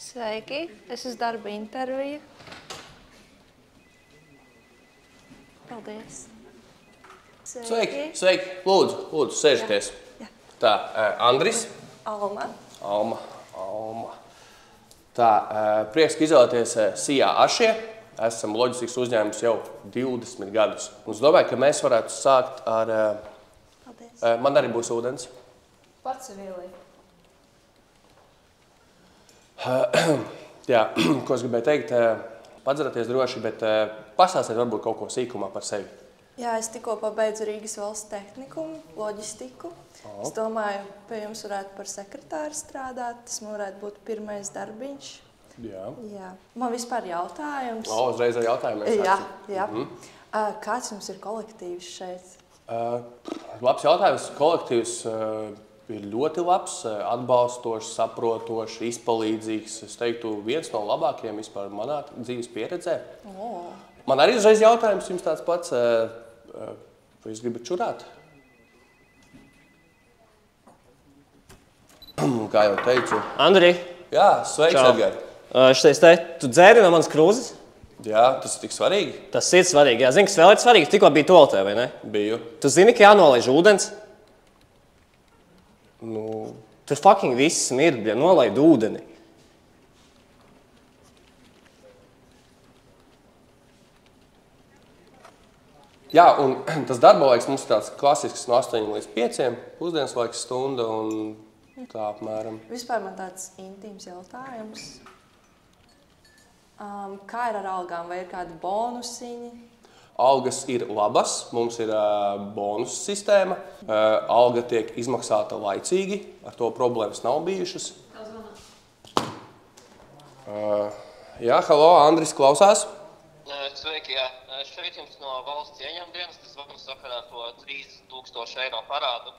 Sveiki, es uz darba interviju. Paldies. Sveiki, sveiki. Lūdzu, sēžieties. Jā. Tā, Andris. Alma. Alma. Tā, prieks, ka izvēlēties Sijā Ašie. Esam loģistikas uzņēmums jau 20 gadus. Un es domāju, ka mēs varētu sākt ar... Paldies. Man arī būs ūdens. Pats Vilī. Jā, ko es gribēju teikt, padzeraties droši, bet pastāstiet varbūt kaut ko sīkumā par sevi. Jā, es tikko pabeidzu Rīgas valsts tehnikumu, loģistiku. Es domāju, pie jums varētu par sekretāri strādāt. Tas man varētu būt pirmais darbiņš. Jā. Man vispār jautājums. Uzreiz ar jautājumiem. Jā. Kāds jums ir kolektīvs šeit? Labs jautājums. Kolektīvs ir ļoti labs, atbalstošs, saprotošs, izpalīdzīgs. Es teiktu, viens no labākajiem vispār manā dzīves pieredzē. Man arī uzreiz jautājums jums tāds pats. Vai jūs gribat čurāt? Kā jau teicu. Andri. Jā, sveiks, Edgar. Šitais te, tu dzēri no manas krūzes? Jā, tas ir tik svarīgi. Tas ir svarīgi, jā. Zini, kas vēl ir svarīgi? Tikko bija toaletē, vai ne? Biju. Tu zini, ka jānolaiž ūdens? Nu... Tur fucking viss smird, ja nolaid ūdeni. Jā, un tas darba laiks mums ir tāds klasisks no 8 līdz 5, pusdienas laiks stunda un tā apmēram. Vispār man tāds intīms jautājums. Kā ir ar algām? Vai ir kādi bonusiņi? Algas ir labas, mums ir bonus sistēma. Alga tiek izmaksāta laicīgi, ar to problēmas nav bijušas. Jā, halo, Andris klausās. Sveiki, jā. Šeit jums no valsts ieņemdienas, tas varam sakarā to 3000 eiro parādu.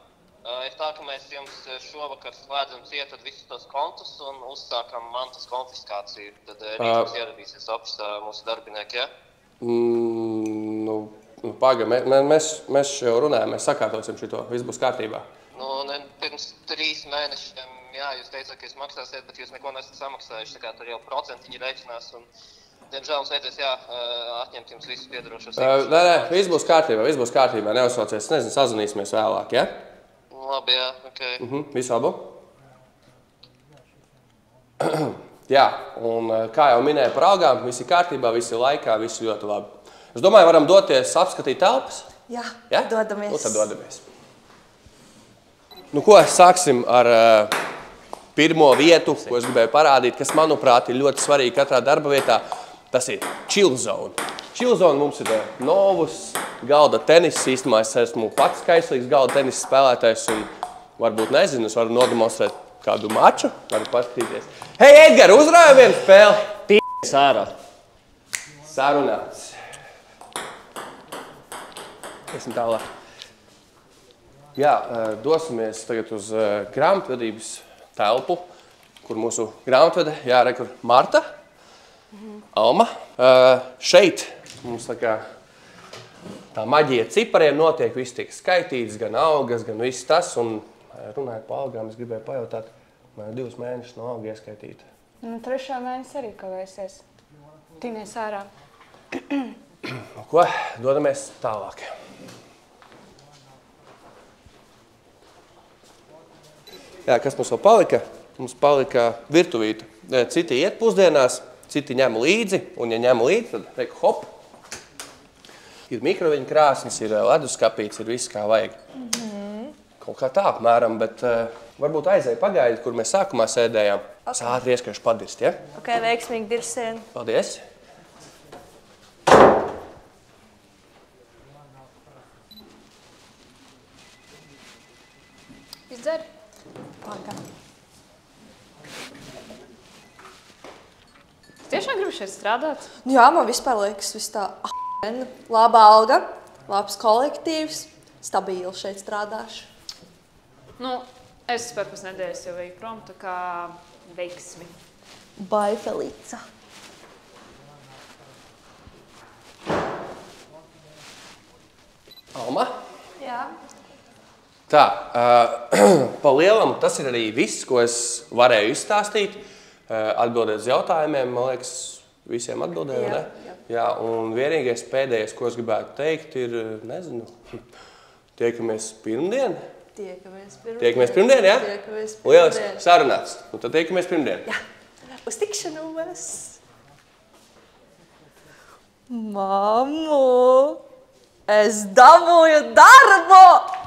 Ir tā, ka mēs jums šovakar slēdzam cietad visus tos kontus un uzsākam mantas konfiskāciju. Tad rītums ieradīsies apšā mūsu darbinieki, jā? Paga, mēs jau runājam, mēs sakārtosim šito, viss būs kārtībā. Pirms 3 mēnešiem, jā, jūs teicāt, ka jūs maksāsiet, bet jūs neko nesat samaksājuši, tā kā tur jau procentiņi reiķinās un, diemžēl, mums vajadzēs, jā, atņemt jums visus piedarošos. Nē, viss būs kārtībā, neuzsaucies, nezinu, sazvanīsimies vēlāk, jā? Labi, jā, okei. Visu labu. Jā, un kā jau minēju par algām, visi kārtībā, visi laikā, visi ļoti labi. Es domāju, varam doties apskatīt telpas? Jā, ja? dodamies. Tad dodamies. Nu ko, sāksim ar pirmo vietu, ko es gribēju parādīt, kas, manuprāt, ir ļoti svarīgi katrā darba vietā. Tas ir chill zone. Chill zone mums ir novus, galda tenis. Īstumā es esmu pats kaislīgs galda tenis spēlētājs un varbūt nezinu, es varu nodemonstrēt kādu maču, varu paskatīties. Hei, Edgar, uzrāja vienu spēli! P***s ārā. Sarunāts. Esam tālāk. Jā, dosimies tagad uz grāmatvedības telpu, kur mūsu grāmatvede, jā, re, kur Marta, Alma. Šeit mums tā maģija cipariem notiek, viss tiek skaitīts, gan algas, gan viss tas, un runājot par algām, es gribēju pajautāt, man 2 mēnešus no alga ieskaitīta. 3. mēnesis arī kavēsies. Tinies ārā. Ko? Dodamies tālāk. Jā, kas mums vēl palika? Mums palika virtuvīte. Citi iet pusdienās, citi ņem līdzi, un ja ņem līdzi, tad reku hop. Ir mikroviņu krāsnes, ir leduskapīts, ir viss kā vajag. Kaut kā tā apmēram, bet varbūt aizēja pagaidi, kur mēs sākumā sēdējām. Es ātri ieskaļšu padirst, ja? Ok, veiksmīgi dirsienu. Paldies. Izdzer? Paga. Tiešām gribu šeit strādāt? Jā, man vispār liekas, viss tā laba alga, labs kolektīvs, stabili šeit strādāšu. Es pēc nedēļas jau eju prom, tā kā veiksmi. Bye, Felica. Alma? Jā. Tā, pa lielam tas ir arī viss, ko es varēju izstāstīt. atbildēt uz jautājumiem. Man liekas, visiem atbildēju, ne? Jā, un vienīgais pēdējais, ko es gribētu teikt, ir, nezinu, tiekamies pirmdien? Tiekamies pirmdien, jā? Tiekamies pirmdien. Lieliski, sarunāts. Un tad tiekamies pirmdien. Jā, uz tikšanos. Mammu, es dabūju darbu!